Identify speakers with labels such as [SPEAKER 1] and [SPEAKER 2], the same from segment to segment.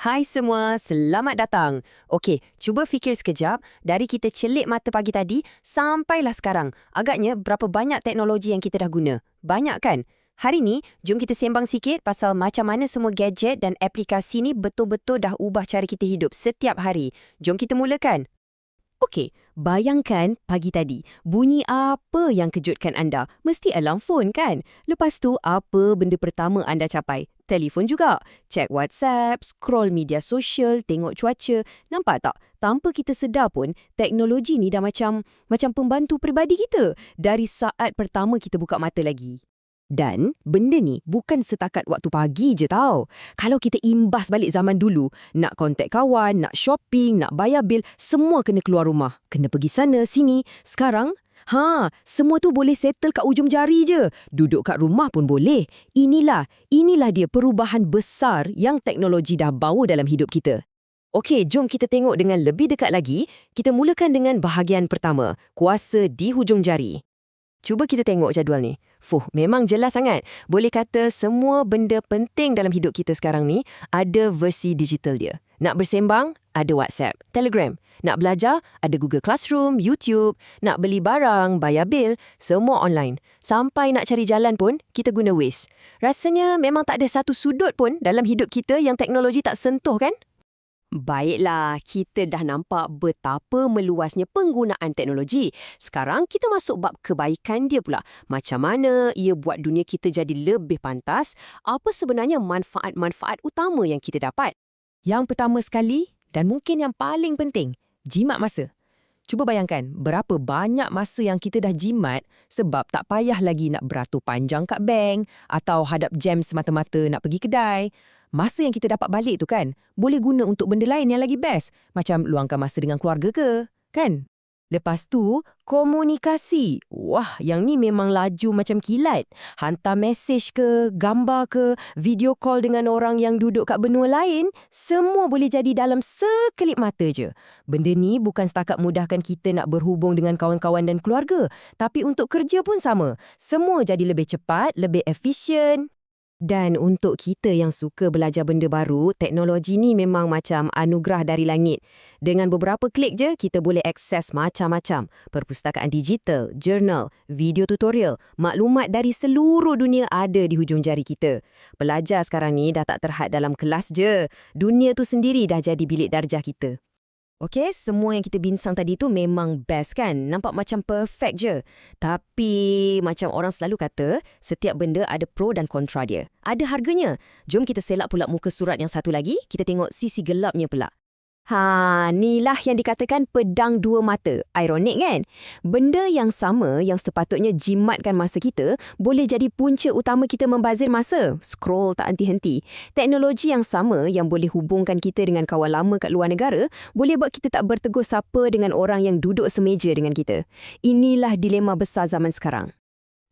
[SPEAKER 1] Hai semua, selamat datang. Okey, cuba fikir sekejap dari kita celik mata pagi tadi sampailah sekarang. Agaknya berapa banyak teknologi yang kita dah guna? Banyak kan? Hari ni, jom kita sembang sikit pasal macam mana semua gadget dan aplikasi ni betul-betul dah ubah cara kita hidup setiap hari. Jom kita mulakan. Okey, bayangkan pagi tadi, bunyi apa yang kejutkan anda? Mesti alarm phone kan? Lepas tu, apa benda pertama anda capai? Telefon juga. Cek WhatsApp, scroll media sosial, tengok cuaca. Nampak tak? Tanpa kita sedar pun, teknologi ni dah macam pembantu peribadi kita dari saat pertama kita buka mata lagi. Dan benda ni bukan setakat waktu pagi je tau. Kalau kita imbas balik zaman dulu, nak kontak kawan, nak shopping, nak bayar bil, semua kena keluar rumah. Kena pergi sana, sini. Sekarang, semua tu boleh settle kat ujung jari je. Duduk kat rumah pun boleh. Inilah dia perubahan besar yang teknologi dah bawa dalam hidup kita. Okey, jom kita tengok dengan lebih dekat lagi. Kita mulakan dengan bahagian pertama, kuasa di hujung jari. Cuba kita tengok jadual ni. Memang jelas sangat. Boleh kata semua benda penting dalam hidup kita sekarang ni ada versi digital dia. Nak bersembang, ada WhatsApp, Telegram. Nak belajar, ada Google Classroom, YouTube. Nak beli barang, bayar bil, semua online. Sampai nak cari jalan pun, kita guna Waze. Rasanya memang tak ada satu sudut pun dalam hidup kita yang teknologi tak sentuh kan? Baiklah, kita dah nampak betapa meluasnya penggunaan teknologi. Sekarang kita masuk bab kebaikan dia pula. Macam mana ia buat dunia kita jadi lebih pantas? Apa sebenarnya manfaat-manfaat utama yang kita dapat? Yang pertama sekali, dan mungkin yang paling penting, jimat masa. Cuba bayangkan berapa banyak masa yang kita dah jimat sebab tak payah lagi nak beratur panjang kat bank atau hadap jam semata-mata nak pergi kedai. Masa yang kita dapat balik tu kan, boleh guna untuk benda lain yang lagi best. Macam luangkan masa dengan keluarga ke, kan? Lepas tu, komunikasi. Wah, yang ni memang laju macam kilat. Hantar mesej ke, gambar ke, video call dengan orang yang duduk kat benua lain, semua boleh jadi dalam sekelip mata je. Benda ni bukan setakat mudahkan kita nak berhubung dengan kawan-kawan dan keluarga, tapi untuk kerja pun sama. Semua jadi lebih cepat, lebih efisien. Dan untuk kita yang suka belajar benda baru, teknologi ni memang macam anugerah dari langit. Dengan beberapa klik je, kita boleh akses macam-macam. Perpustakaan digital, jurnal, video tutorial, maklumat dari seluruh dunia ada di hujung jari kita. Pelajar sekarang ni dah tak terhad dalam kelas je. Dunia tu sendiri dah jadi bilik darjah kita. Okey, semua yang kita bincang tadi tu memang best kan? Nampak macam perfect je. Tapi macam orang selalu kata, setiap benda ada pro dan kontra dia. Ada harganya. Jom kita selak pula muka surat yang satu lagi, kita tengok sisi gelapnya pula. Inilah yang dikatakan pedang dua mata. Ironik kan? Benda yang sama yang sepatutnya jimatkan masa kita boleh jadi punca utama kita membazir masa. Scroll tak henti-henti. Teknologi yang sama yang boleh hubungkan kita dengan kawan lama kat luar negara boleh buat kita tak bertegur sapa dengan orang yang duduk semeja dengan kita. Inilah dilema besar zaman sekarang.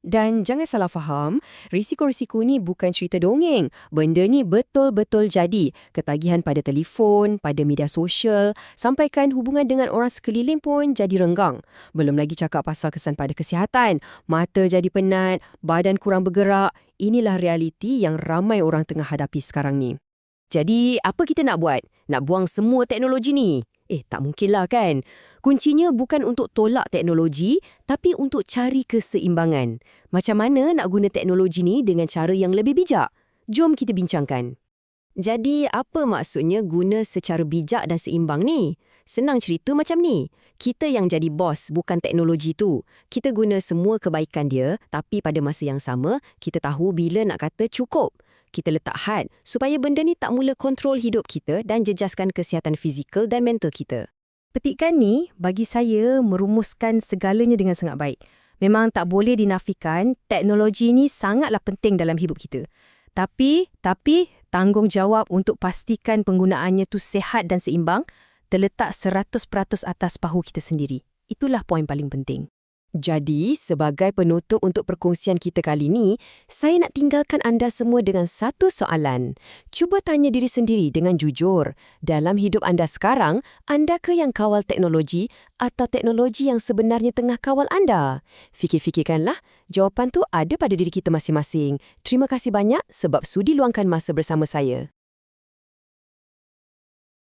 [SPEAKER 1] Dan jangan salah faham, risiko-risiko ni bukan cerita dongeng. Benda ni betul-betul jadi. Ketagihan pada telefon, pada media sosial, sampaikan hubungan dengan orang sekeliling pun jadi renggang. Belum lagi cakap pasal kesan pada kesihatan. Mata jadi penat, badan kurang bergerak. Inilah realiti yang ramai orang tengah hadapi sekarang ni. Jadi, apa kita nak buat? Nak buang semua teknologi ni? Tak mungkinlah kan? Kuncinya bukan untuk tolak teknologi, tapi untuk cari keseimbangan. Macam mana nak guna teknologi ni dengan cara yang lebih bijak? Jom kita bincangkan. Jadi, apa maksudnya guna secara bijak dan seimbang ni? Senang cerita macam ni. Kita yang jadi bos, bukan teknologi tu. Kita guna semua kebaikan dia, tapi pada masa yang sama, kita tahu bila nak kata cukup. Kita letak had supaya benda ni tak mula kontrol hidup kita dan jejaskan kesihatan fizikal dan mental kita. Petikan ni bagi saya merumuskan segalanya dengan sangat baik. Memang tak boleh dinafikan teknologi ni sangatlah penting dalam hidup kita. Tapi tanggungjawab untuk pastikan penggunaannya tu sihat dan seimbang terletak 100% atas pahu kita sendiri. Itulah poin paling penting. Jadi, sebagai penutup untuk perkongsian kita kali ni, saya nak tinggalkan anda semua dengan satu soalan. Cuba tanya diri sendiri dengan jujur. Dalam hidup anda sekarang, andakah yang kawal teknologi atau teknologi yang sebenarnya tengah kawal anda? Fikir-fikirkanlah, jawapan tu ada pada diri kita masing-masing. Terima kasih banyak sebab sudi luangkan masa bersama saya.